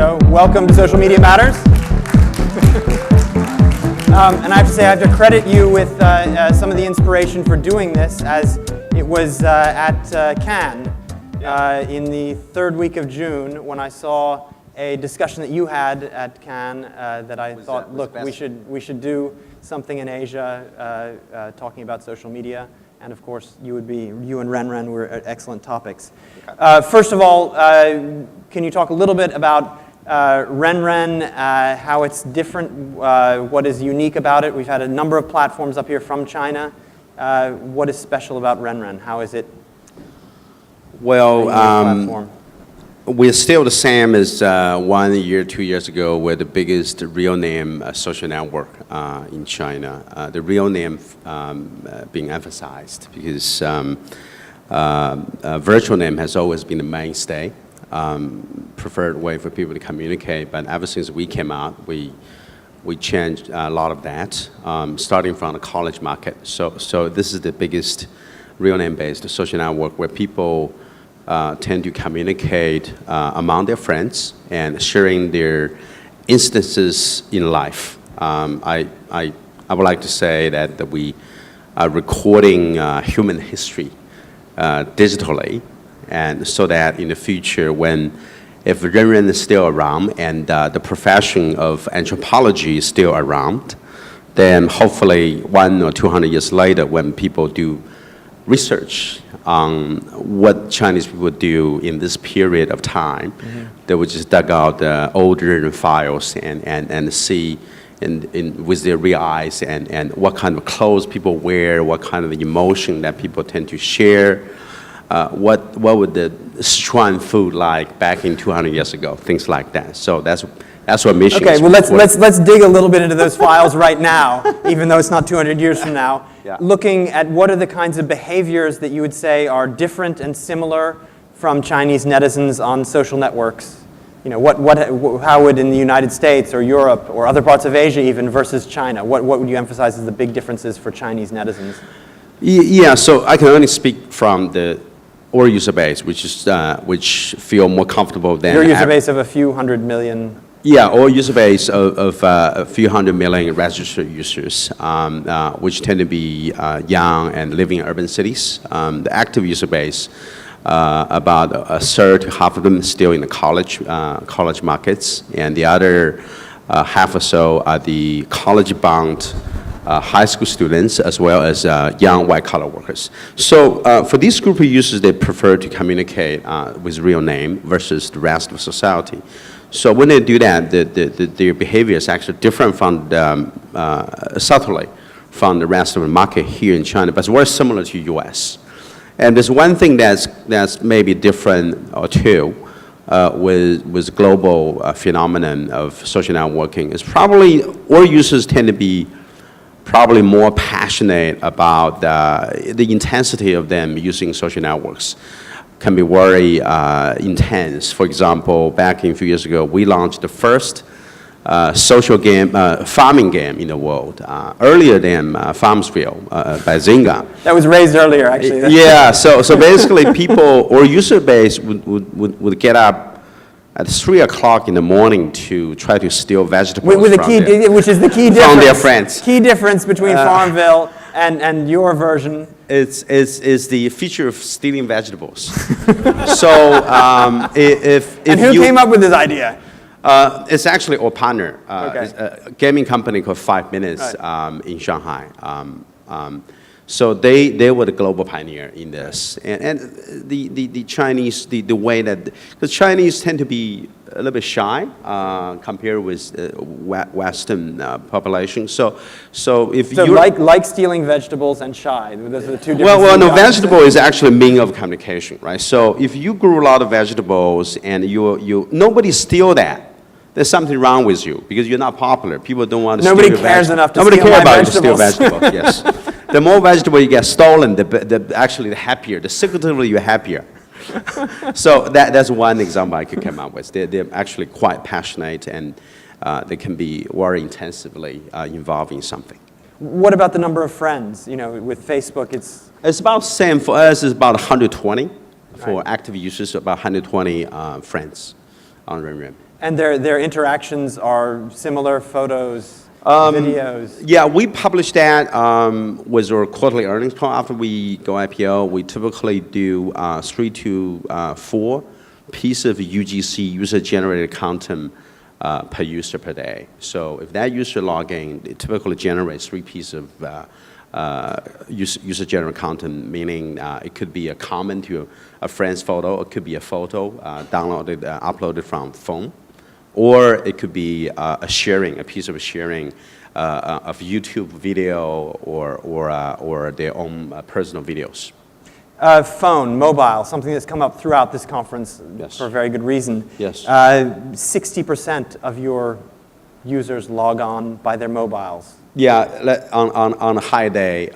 show. Welcome to Social Media Matters. And I have to say, I have to credit you with some of the inspiration for doing this, as it was at Cannes in the third week of June when I saw a discussion that you had at Cannes that I thought, look, we should do something in Asia talking about social media. And of course, you and Renren were excellent topics. First of all, can you talk a little bit about Renren, how it's different, what is unique about it? We've had a number of platforms up here from China. What is special about Renren? How is it well, a platform? We're still the same as 1 year, 2 years ago. We're the biggest real name social network in China. The real name being emphasized because virtual name has always been the mainstay, preferred way for people to communicate. But ever since we came out, we changed a lot of that, starting from the college market. So this is the biggest real name-based social network where people tend to communicate among their friends and sharing their instances in life. I would like to say that we are recording human history digitally, and so that in the future, if Renren is still around and the profession of anthropology is still around, then hopefully 100 or 200 years later, when people do research on what Chinese people do in this period of time, they would just dig out the old Renren files and see with their real eyes and what kind of clothes people wear, what kind of emotion that people tend to share, what would the Sichuan food like back in 200 years ago, things like that. So that's what mission is. Okay, well let's dig a little bit into those files right now, even though it's not 200 years from now. Yeah. Looking at what are the kinds of behaviors that you would say are different and similar from Chinese netizens on social networks. You know, how would in the United States or Europe or other parts of Asia even versus China, what would you emphasize as the big differences for Chinese netizens? Yeah, so I can only speak from our user base, which feel more comfortable than your user base of a few 100 million. Yeah, our user base of a few 100 million registered users, which tend to be young and living in urban cities. The active user base, about a third to half of them still in the college markets, and the other half or so are the college-bound high school students as well as young white-collar workers. So for this group of users, they prefer to communicate with real name versus the rest of society. So when they do that, their behavior is actually different from subtly from the rest of the market here in China, but it's very similar to US. And there's one thing that's maybe different or two with global phenomenon of social networking is probably all users tend to be probably more passionate about the intensity of them using social networks. Can be very intense. For example, back a few years ago, we launched the first social game, farming game in the world, earlier than Farmsville by Zynga. That was raised earlier, actually. Yeah, so basically people or user base would get up at 3 o'clock in the morning to try to steal vegetables which is the key difference from their friends. Key difference between Farmville and your version. Is the feature of stealing vegetables. So if who came up with this idea? It's actually our partner. It's a gaming company called 5 Minutes in Shanghai. So they were the global pioneer in this. And the Chinese, the way that the Chinese tend to be a little bit shy compared with Western population. So you like stealing vegetables and shy. Those are the two different. Well, no, vegetable is actually a means of communication, right? So if you grew a lot of vegetables and nobody steal that. There's something wrong with you because you're not popular. People don't want to steal your vegetables. Nobody cares enough to steal my vegetables. Nobody cares about you to steal vegetables, yes. The more vegetable you get stolen, actually the happier. The secretively you're happier. So that's one example I could come up with. They're actually quite passionate and they can be very intensively involved in something. What about the number of friends? You know, with Facebook, it's about the same. For us, it's about 120. For active users, about 120 friends on Renren. And their interactions are similar, photos, videos? Yeah, we publish that with our quarterly earnings call after we go IPO. We typically do 3 to 4 pieces of UGC, user-generated content, per user per day. So if that user log in, it typically generates 3 pieces of user-generated content, meaning it could be a comment to a friend's photo, it could be a photo downloaded, uploaded from phone, or it could be a piece of sharing of YouTube video or their own personal videos. Phone, mobile, something that's come up throughout this conference for a very good reason. Yes. 60% of your users log on by their mobiles. Yeah, on a high day,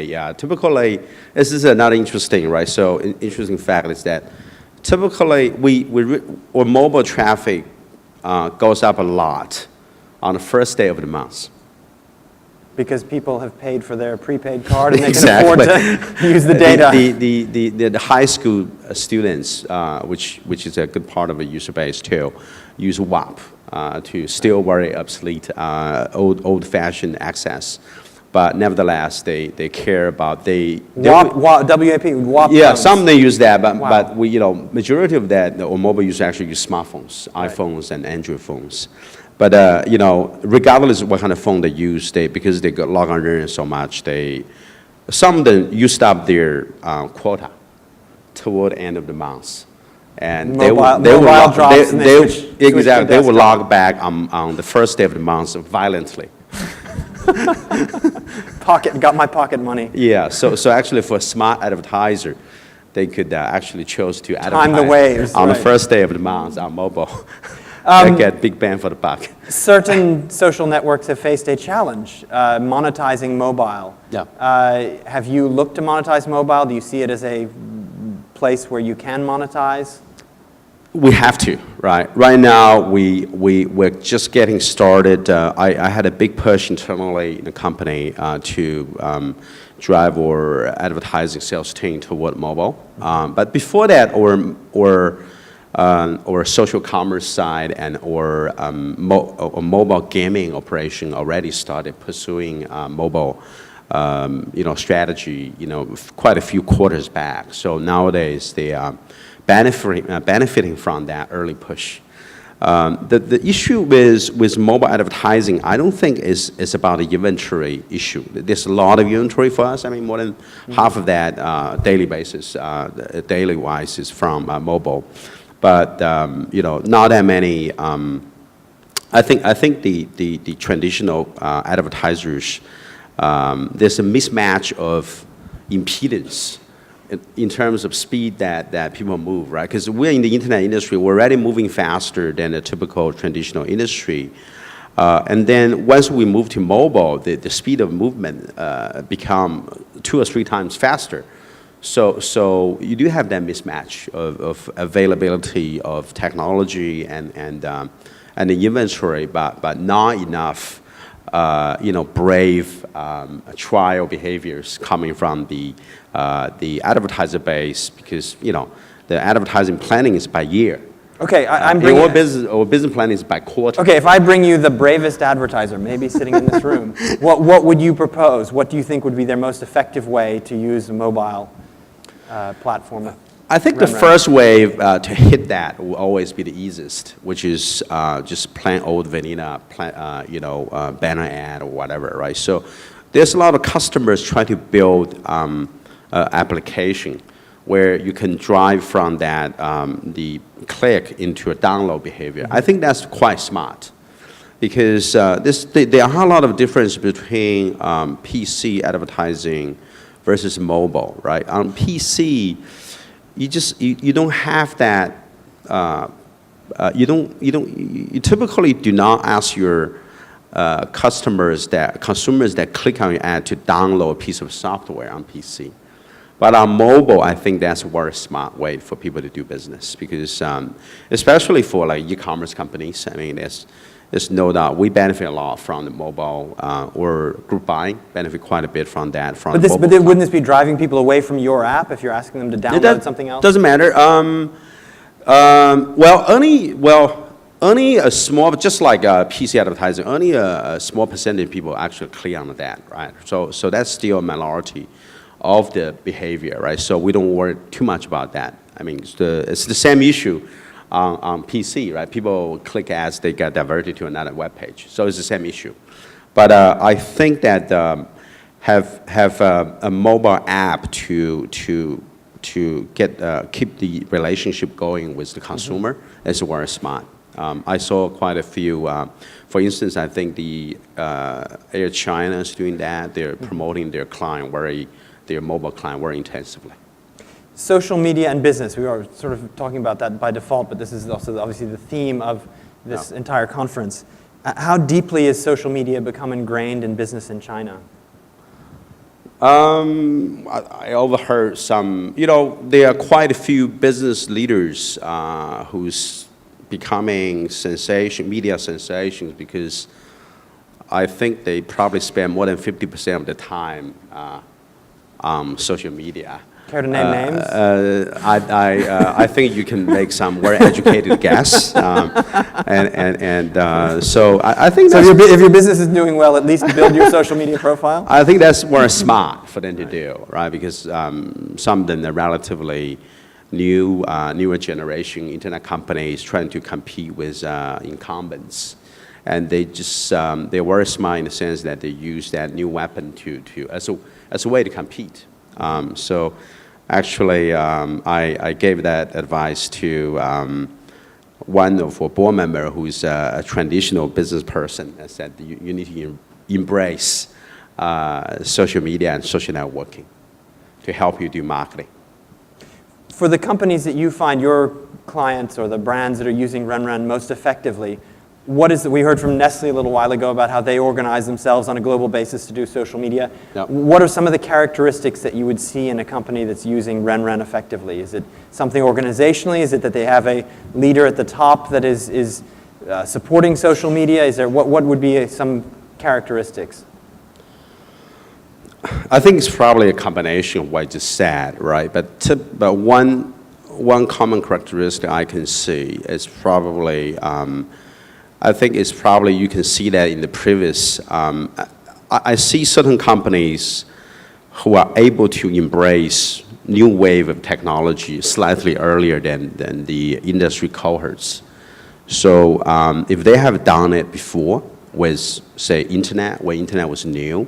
yeah. Typically, this is another interesting, right? So, interesting fact is that typically our mobile traffic goes up a lot on the first day of the month. Because people have paid for their prepaid card and they Exactly. can afford to use the data. The high school students, which is a good part of a user base too, use WAP to still very obsolete, old-fashioned access. But nevertheless, they care about WAP. Yeah, phones. some they use that, but Wow. but we majority of that or mobile users actually use smartphones, iPhones and Android phones. But regardless of what kind of phone they use, because they got log on in so much, some of them used up their quota toward the end of the month. And they will log back on the first day of the month violently. Got my pocket money. Yeah, so actually for a smart advertiser, they could actually choose to advertise Time the waves, on the right. first day of the month on mobile. They get big bang for the buck. Certain social networks have faced a challenge, monetizing mobile. Yeah. Have you looked to monetize mobile? Do you see it as a place where you can monetize? We have to, right? Right now, we're just getting started. I had a big push internally in the company to drive our advertising sales team toward mobile. But before that, or social commerce side and or mobile gaming operation already started pursuing mobile strategy quite a few quarters back. So nowadays they are benefiting from that early push. The issue with mobile advertising, I don't think is about the inventory issue. There's a lot of inventory for us. I mean, more than half of that daily basis, daily wise, is from mobile. But not that many. I think the traditional advertisers, there's a mismatch of impedance in terms of speed that people move, right? Because we're in the internet industry, we're already moving faster than a typical traditional industry. And then once we move to mobile, the speed of movement become 2 or 3 times faster. So you do have that mismatch of availability of technology and the inventory, but not enough brave trial behaviors coming from the advertiser base, because the advertising planning is by year. Okay, I'm bringing... Our business planning is by quarter. Okay, if I bring you the bravest advertiser, maybe sitting in this room, what would you propose? What do you think would be their most effective way to use a mobile platform? I think the first way to hit that will always be the easiest, which is just plain old vanilla, banner ad or whatever, right? So there's a lot of customers trying to build application where you can drive from that the click into a download behavior. I think that's quite smart, because there are a lot of difference between PC advertising versus mobile, right? On PC, you don't have that. You typically do not ask your consumers that click on your ad to download a piece of software on PC. But on mobile, I think that's a very smart way for people to do business, because especially for like e-commerce companies, I mean, there's no doubt we benefit a lot from the mobile or group buying, benefit quite a bit from that. But wouldn't this be driving people away from your app if you're asking them to download something else? Doesn't matter. Only a small, just like PC advertising, only a small percentage of people actually click on that, right? So that's still a minority of the behavior, right? So we don't worry too much about that. I mean, it's the same issue on PC, right? People click ads, they get diverted to another web page. So it's the same issue. But I think that have a mobile app to get keep the relationship going with the consumer is very smart. I saw quite a few. For instance, I think the Air China is doing that. They're promoting their mobile client very intensively. Social media and business. We are sort of talking about that by default, but this is also obviously the theme of this entire conference. How deeply is social media become ingrained in business in China? I overheard some, there are quite a few business leaders who's becoming media sensations because I think they probably spend more than 50% of the time on social media. Care to name names? I think you can make some very educated guess, so I think. So if your business is doing well, at least build your social media profile. I think that's very smart for them to do, right? Because some of them are relatively newer generation internet companies trying to compete with incumbents, and they're very smart in the sense that they use that new weapon as a way to compete. So actually, I gave that advice to one of our board member who's a traditional business person. I said, you need to embrace social media and social networking to help you do marketing. For the companies that you find your clients or the brands that are using Renren most effectively, we heard from Nestle a little while ago about how they organize themselves on a global basis to do social media. Yep. What are some of the characteristics that you would see in a company that's using Renren effectively? Is it something organizationally? Is it that they have a leader at the top that is supporting social media? What would be some characteristics? I think it's probably a combination of what I just said, right? But one common characteristic I can see is probably. I think it's probably you can see that in the previous. I see certain companies who are able to embrace new wave of technology slightly earlier than the industry cohorts. So if they have done it before with, say, internet, when internet was new,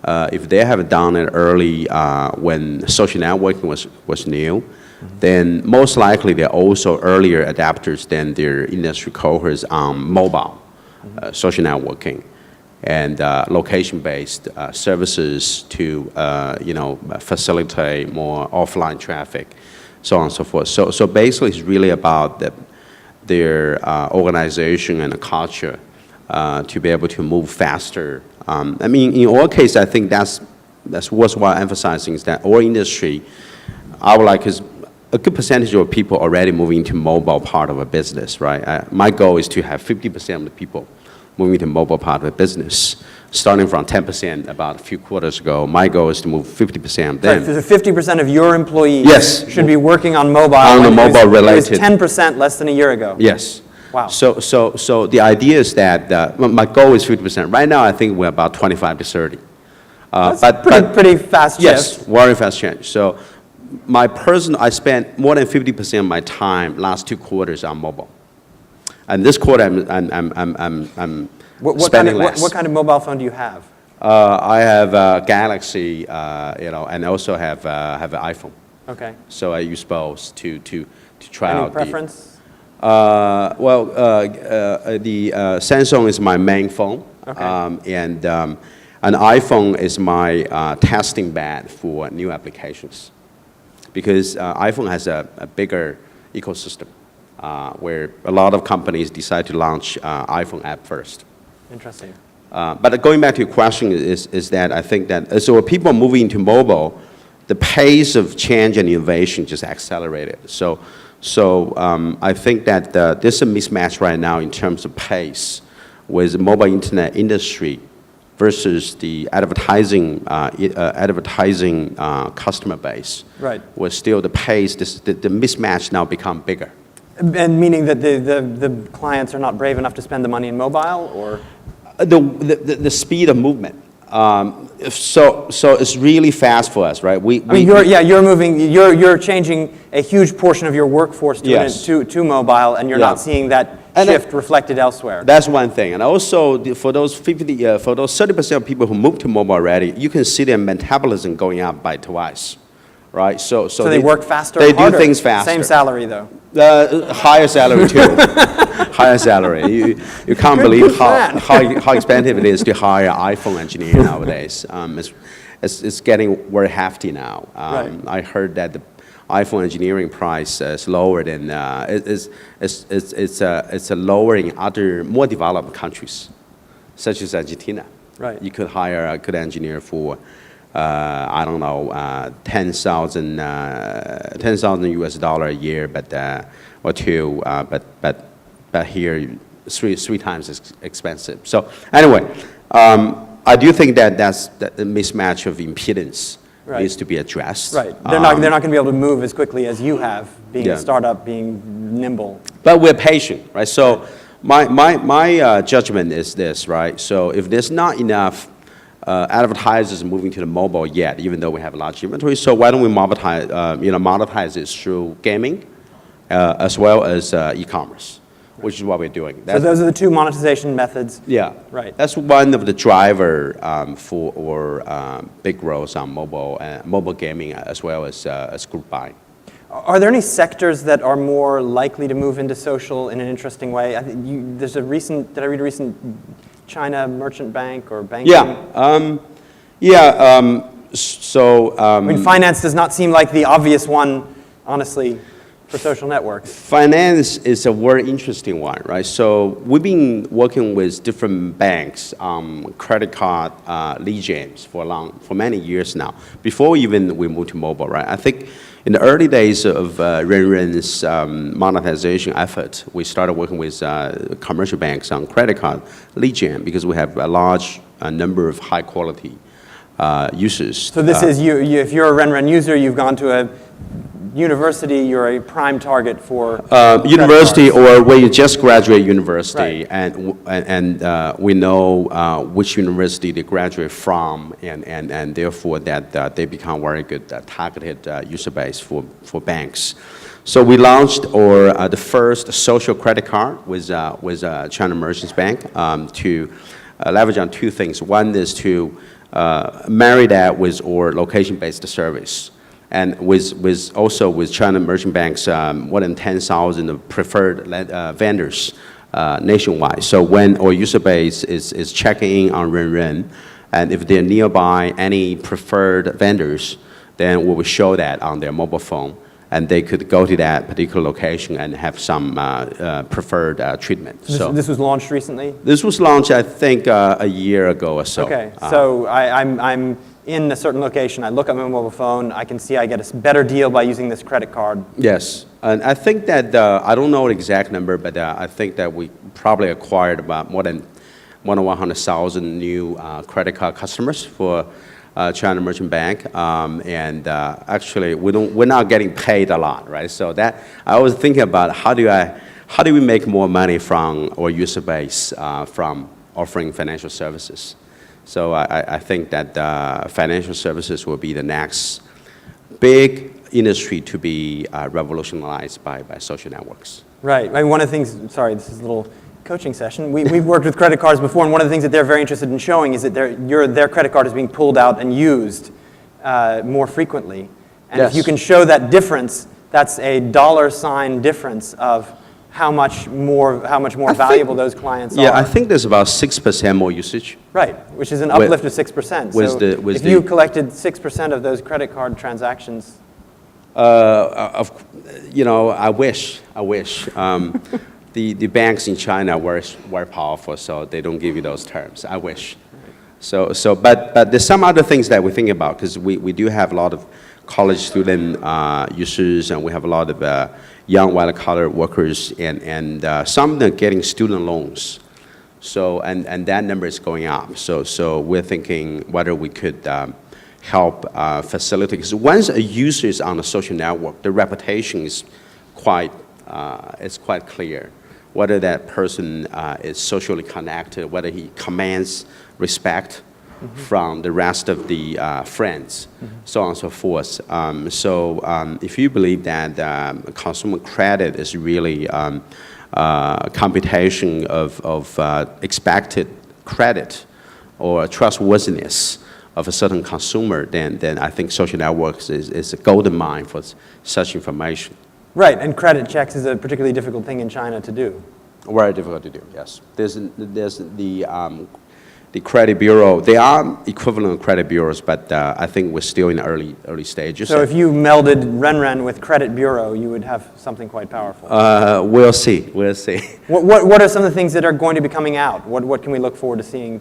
if they have done it early when social networking was new, then most likely they're also earlier adapters than their industry cohorts on mobile social networking and location-based services to facilitate more offline traffic, so on and so forth. So basically, it's really about their organization and the culture to be able to move faster. I mean, in our case, I think that's worthwhile emphasizing is that our industry, is a good percentage of people already moving into mobile part of a business, right? My goal is to have 50% of the people moving to mobile part of a business, starting from 10% about a few quarters ago. My goal is to move 50% of them. So 50% of your employees should be working on mobile. On the mobile related. It was 10% less than a year ago. Yes. Wow. So the idea is that my goal is 50%. Right now, I think we're about 25 to 30. That's pretty fast shift. Yes, very fast change. So I spent more than 50% of my time last 2 quarters on mobile, and this quarter I'm spending less. What kind of mobile phone do you have? I have a Galaxy, and also have an iPhone. Okay. So I use both to try out. Any preference? The Samsung is my main phone, Okay. and an iPhone is my testing bed for new applications. Because iPhone has a bigger ecosystem where a lot of companies decide to launch iPhone app first. Interesting. But going back to your question is that I think that so when people are moving into mobile, the pace of change and innovation just accelerated. So I think that there's a mismatch right now in terms of pace with the mobile internet industry versus the advertising customer base. Right. Was still the pace, the mismatch now become bigger. And meaning that the clients are not brave enough to spend the money in mobile, or? The speed of movement. So it's really fast for us, right? You're changing a huge portion of your workforce to, Yes. to mobile, and you're not seeing that shift reflected elsewhere. That's one thing. And also, for those 30% of people who move to mobile already, you can see their metabolism going up by twice, right? So they work faster. They and harder. do things faster. Same salary though. Higher salary too. Higher salary. You can't believe how expensive it is to hire an iPhone engineer nowadays. It's getting very hefty now. Right. I heard that the iPhone engineering price is lower than it's lower in other more developed countries, such as Argentina. Right. You could hire a good engineer for I don't know, 10,000 US dollar a year, or two, but here three times as expensive. So anyway, I do think that that's the mismatch of impedance needs to be addressed. Right. They're not going to be able to move as quickly as you have, being a startup, being nimble. But we're patient, right? So my judgment is this, right? So if there's not enough advertisers moving to the mobile yet, even though we have a large inventory, so why don't we monetize it through gaming as well as e-commerce, which is what we're doing. So those are the two monetization methods. Yeah, right. That's one of the driver for big growth on mobile gaming as well as group buying. Are there any sectors that are more likely to move into social in an interesting way? Did I read a recent China merchant bank or banking? Finance does not seem like the obvious one, honestly, for social networks. Finance is a very interesting one, right? So we've been working with different banks, credit card lead gens for many years now, before even we moved to mobile, right? I think in the early days of Renren's monetization effort, we started working with commercial banks on credit card lead gen because we have a large number of high quality users. So this is if you're a Renren user, you've gone to a university, you're a prime target for university, or where you just graduate university, and we know which university they graduate from, and therefore that they become very good targeted user base for banks. So we launched the first social credit card with China Merchants Bank to leverage on two things. One is to marry that with our location-based service. And also with China Merchant Bank's more than 10,000 preferred vendors nationwide. So when our user base is checking in on Renren, and if they're nearby any preferred vendors, then we will show that on their mobile phone, and they could go to that particular location and have some preferred treatment. So this was launched recently? This was launched, I think, a year ago or so. Okay, so I'm in a certain location, I look at my mobile phone, I can see I get a better deal by using this credit card. Yes, and I think that, I don't know the exact number, but I think that we probably acquired about more than 100,000 new credit card customers for China Merchant Bank, and actually we're not getting paid a lot, right? So that, I was thinking about how do we make more money from our user base from offering financial services. So I think that financial services will be the next big industry to be revolutionized by social networks. Right. I mean, one of the things, sorry, this is a little coaching session. We've worked with credit cards before, and one of the things that they're very interested in showing is that their credit card is being pulled out and used more frequently. And if you can show that difference, that's a dollar sign difference of how much more valuable those clients are. Yeah, I think there's about 6% more usage. Right, which is an uplift of 6%. So if you collected 6% of those credit card transactions. I wish. The banks in China were powerful, so they don't give you those terms. I wish. But there's some other things that we think about, because we do have a lot of college student users, and we have a lot of young white-collar workers, and some of them are getting student loans. So and that number is going up. So we're thinking whether we could help facilitate, because once a user is on a social network, the reputation is quite it's quite clear whether that person is socially connected, whether he commands respect from the rest of the friends, so on and so forth. If you believe that consumer credit is really computation of expected credit or trustworthiness of a certain consumer, then I think social networks is a golden mine for such information. Right, and credit checks is a particularly difficult thing in China to do. Very difficult to do, yes. There's the credit bureau. They are equivalent credit bureaus, but I think we're still in the early stages. So if you melded Renren with credit bureau, you would have something quite powerful. We'll see. What are some of the things that are going to be coming out? What can we look forward to seeing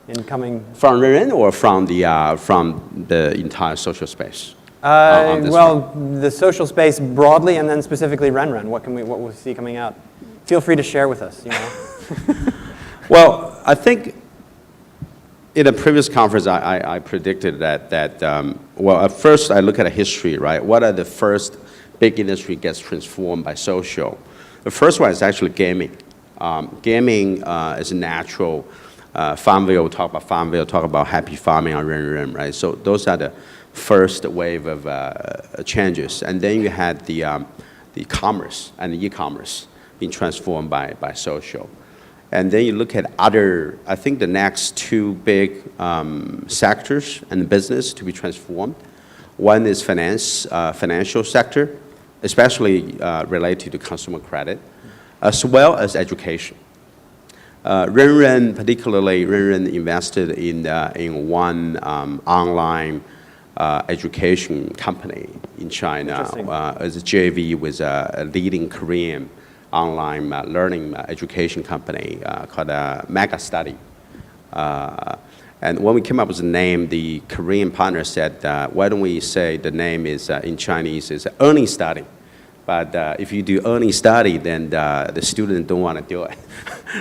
in coming? From Renren or from the entire social space? The social space broadly, and then specifically Renren. What will we see coming out? Feel free to share with us. Well, I think in a previous conference, I predicted that at first I look at a history, right? What are the first big industry gets transformed by social? The first one is actually gaming. Gaming is a natural. Farmville, talk about Farmville, talk about happy farming on Renren, right? So those are the first wave of changes. And then you had the commerce and the e-commerce being transformed by social. And then you look at other, I think the next two big sectors and business to be transformed. One is financial sector, especially related to consumer credit, as well as education. Renren, particularly, Renren invested in one online education company in China as a JV with a leading Korean online learning education company called Mega Study. And when we came up with the name, the Korean partner said, why don't we say the name is in Chinese is earning study. But if you do earning study, then the student don't want to do it.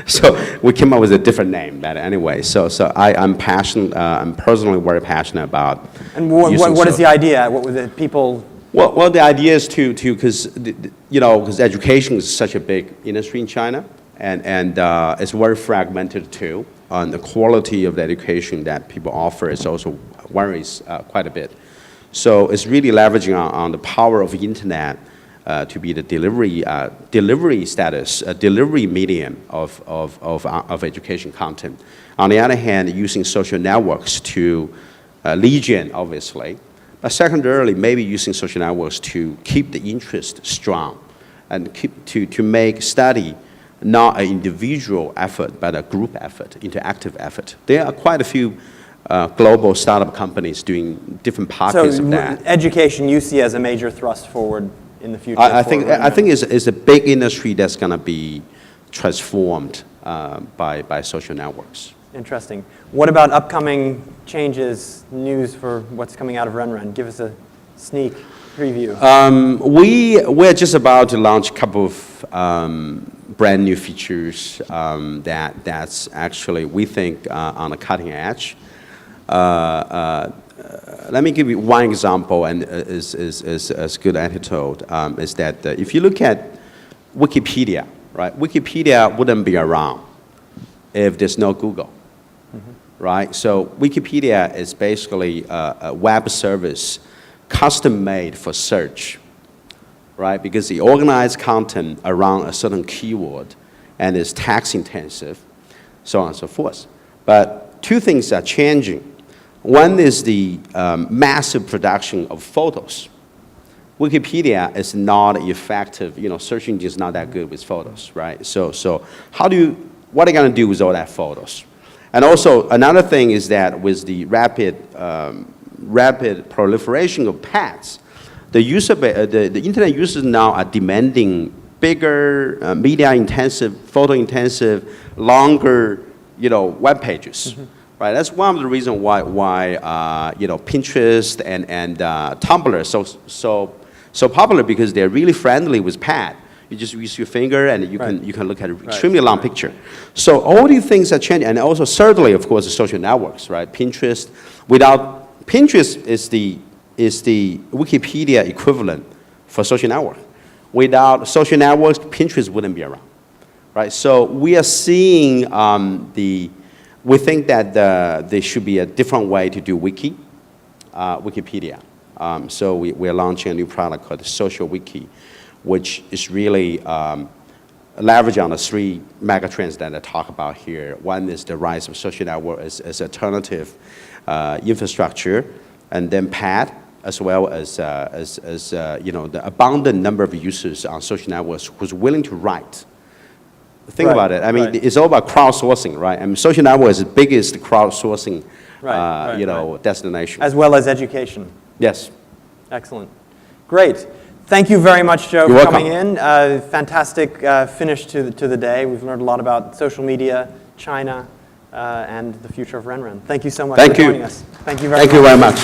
So we came up with a different name. But anyway, so I'm passionate. I'm personally very passionate about. And what is the idea? What were the people? Well, the idea is because because education is such a big industry in China, and it's very fragmented too. And the quality of the education that people offer is also varies quite a bit. So it's really leveraging on the power of the internet. To be the delivery status, a delivery medium of education content. On the other hand, using social networks to lead gen, obviously, but secondarily, maybe using social networks to keep the interest strong and to make study not an individual effort, but a group effort, interactive effort. There are quite a few global startup companies doing different pockets of that. So education you see as a major thrust forward in the future? I think it's a big industry that's going to be transformed by social networks. Interesting. What about upcoming changes, news for what's coming out of Renren? Give us a sneak preview. We're just about to launch a couple of brand new features that's actually, we think, on the cutting edge. Let me give you one example, and is as good antidote, is that if you look at Wikipedia, right? Wikipedia wouldn't be around if there's no Google, right? So Wikipedia is basically a web service custom-made for search, right? Because it organizes content around a certain keyword and is text-intensive, so on and so forth. But two things are changing. One is the massive production of photos. Wikipedia is not effective, search engine is not that good with photos, right? So what are you going to do with all that photos? And also another thing is that with the rapid proliferation of pets, the internet users now are demanding bigger, media-intensive, photo-intensive, longer, web pages. Right, that's one of the reasons why Pinterest and Tumblr are so popular, because they're really friendly with pad. You just use your finger and you can look at an extremely long picture. So all these things are changing, and also thirdly, of course, the social networks, right? Pinterest, Pinterest is the Wikipedia equivalent for social network. Without social networks, Pinterest wouldn't be around, right? So we are seeing we think that there should be a different way to do Wikipedia. So we're launching a new product called the Social Wiki, which is really leverage on the 3 mega trends that I talk about here. One is the rise of social network as alternative infrastructure, and then pad, as well as the abundant number of users on social networks who's willing to write. Think about it. I mean, it's all about crowdsourcing, right? I mean, social network is the biggest crowdsourcing, destination. As well as education. Yes. Excellent. Great. Thank you very much, Joe, You're for welcome. coming in. Fantastic finish to the day. We've learned a lot about social media, China, and the future of Renren. Thank you so much for joining us. Thank you very much. Thank you very much.